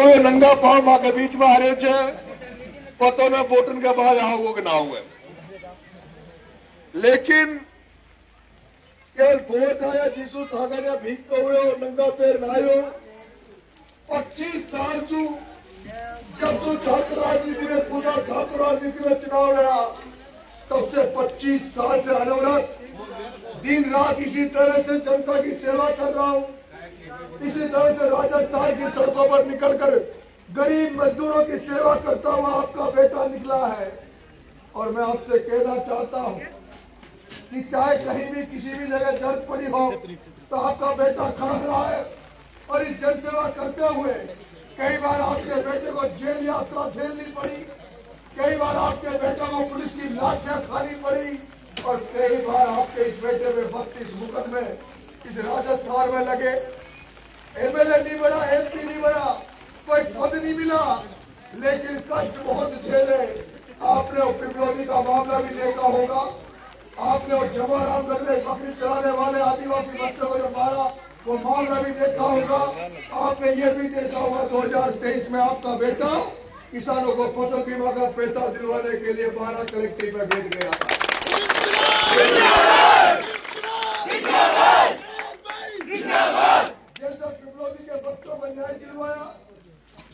हुए नंगा पांव मां के बीच में आ रहे छे पतो ने बोटन के बाद आओ के ना हुए लेकिन केवल बोट आया जीसू सागर ने भीगते हुए और नंगा पैर नायो 25 साल तू जब तू छात्र राजनीति में पूरा छात्र राजनीति में चुनाव लड़ा तब से 25 साल से अनवरत दिन रात इसी तरह से जनता की सेवा कर रहा हूँ। इसी तरह से राजस्थान की सड़कों पर निकलकर गरीब मजदूरों की सेवा करता हुआ आपका बेटा निकला है और मैं आपसे कहना चाहता हूँ कि चाहे कहीं भी किसी भी जगह जरूरत पड़ी हो तो आपका बेटा खड़ा रहा है और इस जनसेवा करते हुए कई बार आपके बेटे को जेल यात्रा झेलनी पड़ी, कई बार आपके बेटे को पुलिस की लाठियां खानी पड़ी और कई बार आपके इस बेटे में 32 मुकदमे इस राजस्थान में लगे। एमएलए नहीं बना, एमपी नहीं बना, कोई पद नहीं मिला, लेकिन कष्ट बहुत झेले। आपने वो पिपलोदी का मामला भी देखा होगा, आपने वो जवाहरामगढ़ में बकरी चलाने वाले आदिवासी बच्चों को जो मारा वो मामला भी देखा होगा। आपने ये भी देखा होगा 2023 में आपका बेटा किसानों को फसल बीमा का पैसा दिलवाने के लिए 12 कलेक्टर में भेज गया था। जैसे पिपलोदी के बच्चों में न्याय दिलवाया,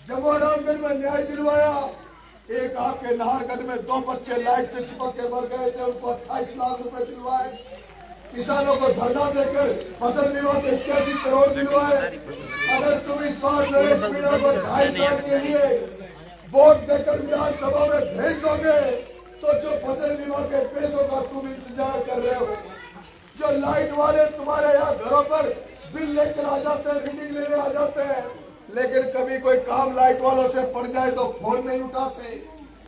जवाहरामगढ़ में न्याय दिलवाया, एक आपके नाहरगढ़ में 2 बच्चे लाइट से चिपक के मर गए थे, उनको 28 लाख रुपए दिलवाए। किसानों को धरना देकर फसल बीमा के 81 करोड़ दिलवाए। अगर तुम इस बार नरेश मीणा को 2.5 साल के लिए वोट देकर विधानसभा में भेज दोगे तो जो फसल बीमा के पैसों का तुम इंतजार कर रहे हो, जो लाइट वाले तुम्हारे यहाँ घरों पर बिल लेकर आ जाते हैं, रीडिंग लेने आ जाते हैं, लेकिन कभी कोई काम लाइट वालों से पड़ जाए तो फोन नहीं उठाते।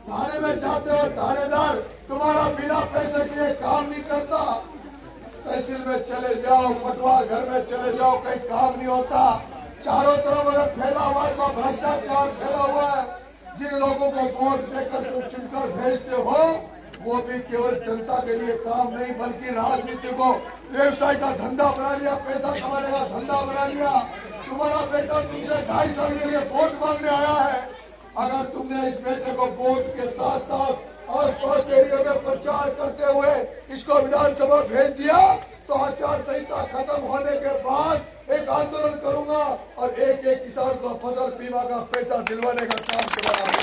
थाने में जाते हो, थानेदार तुम्हारा बिना पैसे के काम नहीं करता। तहसील में चले जाओ, पटवार घर में चले जाओ, कहीं काम नहीं होता। चारों तरफ अगर फैला हुआ है तो भ्रष्टाचार फैला हुआ है। जिन लोगों को वोट देकर तुम चुनकर भेजते हो वो भी केवल जनता के लिए काम नहीं बल्कि राजनीति को व्यवसाय का धंधा बना लिया, पैसा कमाने का धंधा बना लिया। तुम्हारा बेटा तुमसे 2.5 साल के लिए वोट मांगने आया है। अगर तुमने इस बेटे को वोट के साथ साथ आस पास के एरिया में प्रचार करते हुए इसको विधानसभा भेज दिया तो आचार संहिता खत्म होने के बाद एक आंदोलन करूंगा और एक किसान को फसल बीमा का पैसा दिलवाने का काम करवाऊंगा।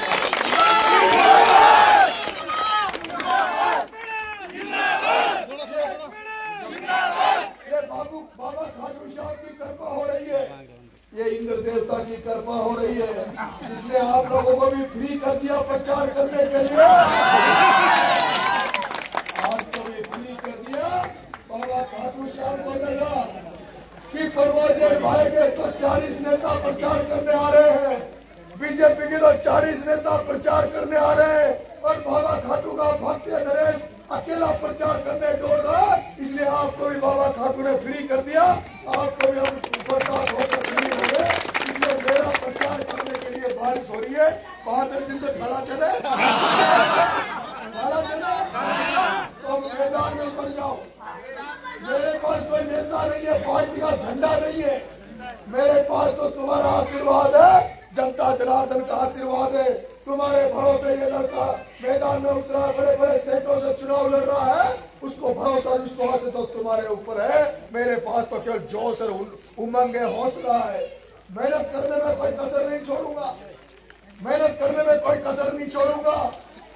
ये बाबा खाटू श्याम की कृपा हो रही है, ये इंद्र देवता की कृपा हो रही है, इसलिए आप लोगों को भी फ्री कर दिया प्रचार करने के लिए। आज तो भी फ्री कर दिया। बाबा खाटू श्याम को लगा कि परमोजय भाई के तो 40 नेता प्रचार करने आ रहे हैं, बीजेपी के तो 40 नेता प्रचार करने आ रहे हैं और बाबा खाटू का भक्त नरेश अकेला प्रचार करने दौड़ रहा, इसलिए आपको भी बाबा खाटू ने फ्री कर दिया। आपको भी हम बर्दाश्त होकर फ्री हो गए, इसलिए मेरा प्रचार करने के लिए बारिश हो रही है। 5-10 दिन तो खड़ा चले तो मैदान में उतर जाओ। मेरे पास कोई नेता नहीं है, पार्टी का झंडा नहीं है, मेरे पास तो तुम्हारा आशीर्वाद है, जनता जनार्दन का आशीर्वाद है। तुम्हारे भरोसे ये लड़का मैदान में उतरा, बड़े बड़े सेठों से चुनाव लड़ रहा है, उसको भरोसा विश्वास तो तुम्हारे ऊपर है। मेरे पास तो केवल जोश और उमंग है, हौसला है। मेहनत करने में कोई कसर नहीं छोड़ूंगा, मेहनत करने में कोई कसर नहीं छोड़ूंगा,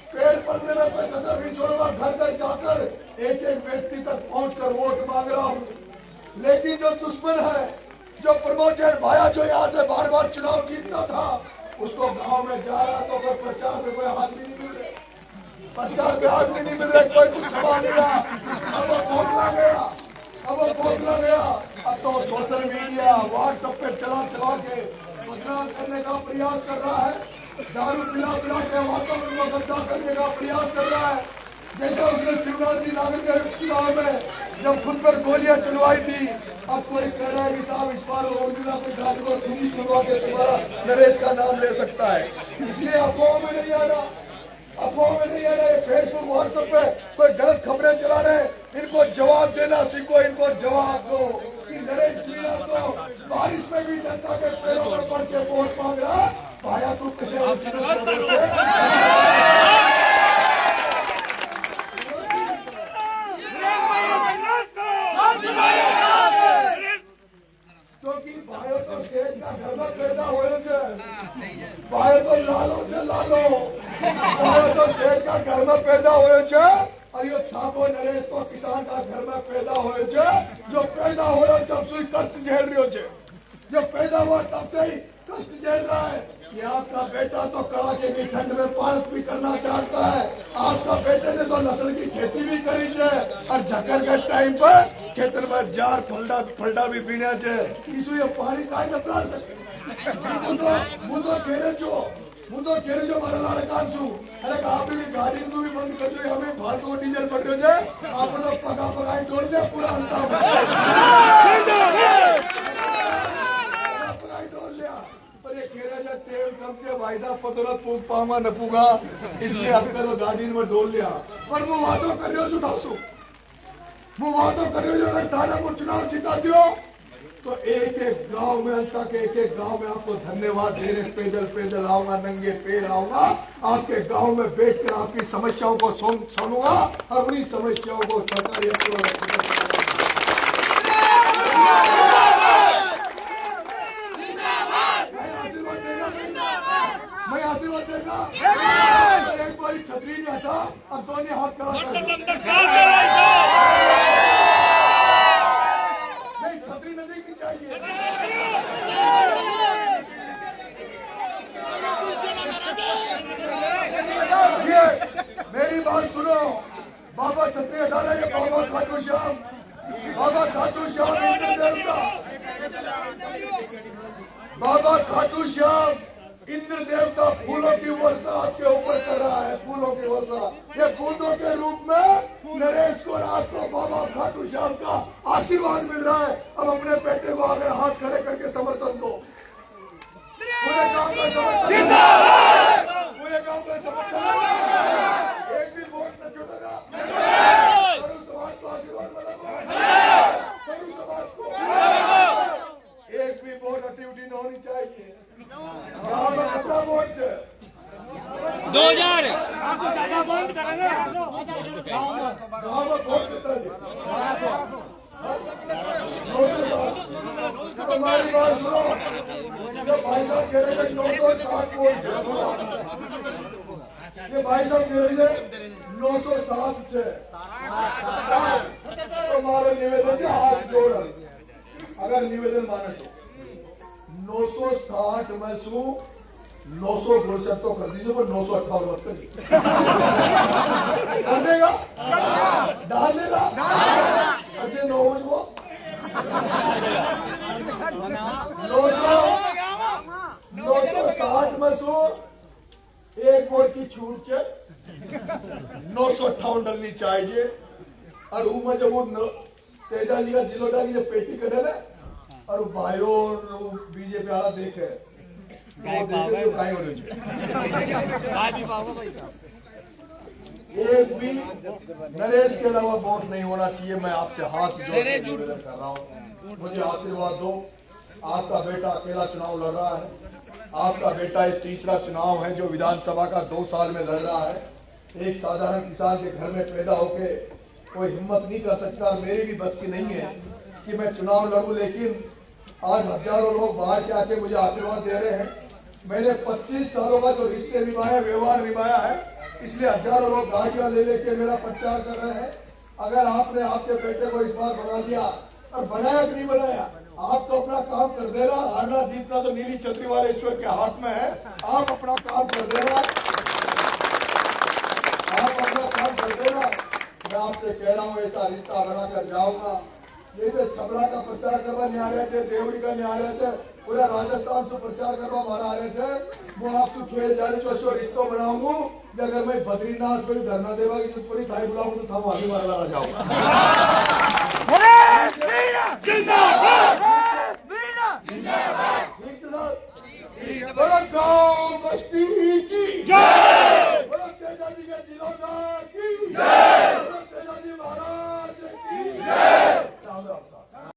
पेड़ पड़ने में कोई कसर नहीं छोड़ूंगा। घर घर जाकर एक व्यक्ति तक पहुंचकर वोट मांग रहा हूँ। लेकिन जो दुश्मन है, जो प्रमोद जैन भाया जो यहाँ से बार बार चुनाव जीतता था, उसको गांव में जा रहा तो कोई प्रचार में कोई आदमी नहीं मिल रहे, प्रचार में आदमी नहीं मिल रहे, कोई कुछ सवाल नहीं रहा। अब वो बोलना गया, अब वो बोलना गया, अब तो सोशल मीडिया व्हाट्सएप पे चला के बदनाम करने का प्रयास कर रहा है, दारू पिला के वातावरण को गंदा करने का प्रयास कर रहा है। जैसा उसने शिवराज जी नागर के चुनाव में जब खुद पर गोलियां चलवाई थी, अब कोई कह रहा है कि साहब इस बार गाड़ी को खुदी चलवा के तुम्हारा नरेश का नाम ले सकता है। इसलिए अफवाह में नहीं आना, अफवाह में नहीं आना। फेसबुक व्हाट्सएप पे कोई गलत खबरें चला रहे, इनको जवाब देना सीखो, इनको जवाब दो कि नरेश मीणा तो बारिश में भी जनता के पैरों पर पड़ के वोट मांग रहा, पाया तू कशे क्योंकि भाइयों तो सेठ का घर में पैदा हुए थे, भाइयों तो लालो थे लालो, भाइयों तो सेठ का घर में पैदा हुए थे और ये थापो नरेश तो किसान का घर में पैदा हुए थे। जो पैदा हो रहा जब से कष्ट झेल रहे हो, जो पैदा हुआ तब से ही कष्ट झेल रहा है। ये आपका बेटा तो कड़ाके की ठंड में पार्क भी करना चाहता है, आपका बेटे ने तो नस्ल की खेती भी करी है और झक्कर के टाइम पर खेतर में जार फलडा भी पीना चाहिए। इसलिए पानी काहे न पिला सके मुझे कह रहे जो मारा लड़कान सु अरे आप भी गाड़ी को भी बंद कर दो, हमें फालतू डीजल पड़ रहे हैं, आप लोग पकाई तोड़ दे पूरा अंता पकाई तोड़ लिया। पर ये कह रहे तेल कम से भाई साहब पतरत फूक पामा न पूगा, इसलिए आपका तो गाड़ी में डोल लिया। पर वो वादों कर रहे हो जो दासू, वो वादों कर रहे हो जो अगर थानापुर चुनाव जिता दियो तो एक एक गांव में अंत तक एक एक गांव में आपको धन्यवाद देने पैदल आऊंगा, नंगे पैर आऊंगा, आपके गांव में बैठकर आपकी समस्याओं को सुनूंगा और उन्हीं समस्याओं को सरकारी मैं आशीर्वाद देगा। एक बारी छतरी नहीं हटा और दोनों हाथ करा नहीं, छतरी नहीं की चाहिए। मेरी बात सुनो, बाबा छतरी हटा रहे, बाबा खाटू श्याम बाबा खाटू श्याम इंद्र देवता फूलों की वर्षा आपके ऊपर कर रहा है, फूलों की वर्षा। ये फूलों के रूप में नरेश को रात को बाबा खाटू श्याम का आशीर्वाद मिल रहा है। अब अपने बेटे को आगे हाथ खड़े करके समर्थन दो, पूरे गांव का समर्थन, पूरे गांव का समर्थन। एक भी वोट न छूटेगा, सरू समाज को आशीर्वाद मिलेगा, सरू समाज को एक भी वोट एक्टिविटी न होनी चाहिए। 2000 बंद करेंगे। हमारी बात सुनो, भाई साहब कह रहे 960 वोट, ये भाई साहब कह रहे 907 से हमारा निवेदन है, हाथ जोड़ अगर निवेदन माने तो 960 में सु 900 तो कर दीजिए, पर 958 मत करिए। कर देगा, डाल देगा अच्छे 9 को 960 में सु एक वोट की छूट है, 958 डलनी चाहिए। और ऊपर जब वो तेजा जी का जिलोदा की जब पेटी करे ना और भाइयों बीजेपी वाला देखे एक भी नरेश के अलावा वोट नहीं होना चाहिए। मैं आपसे हाथ जोड़ के निवेदन कर रहा हूँ, मुझे आशीर्वाद दो। आपका बेटा अकेला चुनाव लड़ रहा है, आपका बेटा एक तीसरा चुनाव है जो विधानसभा का 2 साल में लड़ रहा है। एक साधारण किसान के घर में पैदा होके कोई हिम्मत नहीं कर सकता, मेरी भी बस की नहीं है कि मैं चुनाव लड़ूं। लेकिन आज हजारों लोग बाहर के आके मुझे आशीर्वाद दे रहे हैं। मैंने 25 सालों का जो रिश्ते निभाया, व्यवहार निभाया है, इसलिए हजारों लोग गाड़ियां ले लेके मेरा प्रचार कर रहे हैं। अगर आपने आपके बेटे को इस बार बना दिया, और बनाया कि नहीं बनाया, आप तो अपना काम कर देना। हारना जीतना तो नीली छतरी वाले ईश्वर के हाथ में है, आप अपना काम कर देना, आप अपना काम कर देना। मैं आपसे कह रहा हूँ ऐसा रिश्ता बनाकर जाऊंगा। जैसे छबड़ा का प्रचार करवा न्यायालय से, देवड़ी का न्यायालय से, पूरा राजस्थान से प्रचार करवा मारा रहे थे। वो आपसे खेल जाने जो सो रिश्तों बनाऊंगा। अगर मैं बद्रीनाथ को धरना देवा की थोड़ी भाई बुलाऊंगा तो हम आगे मारा जाऊंगा।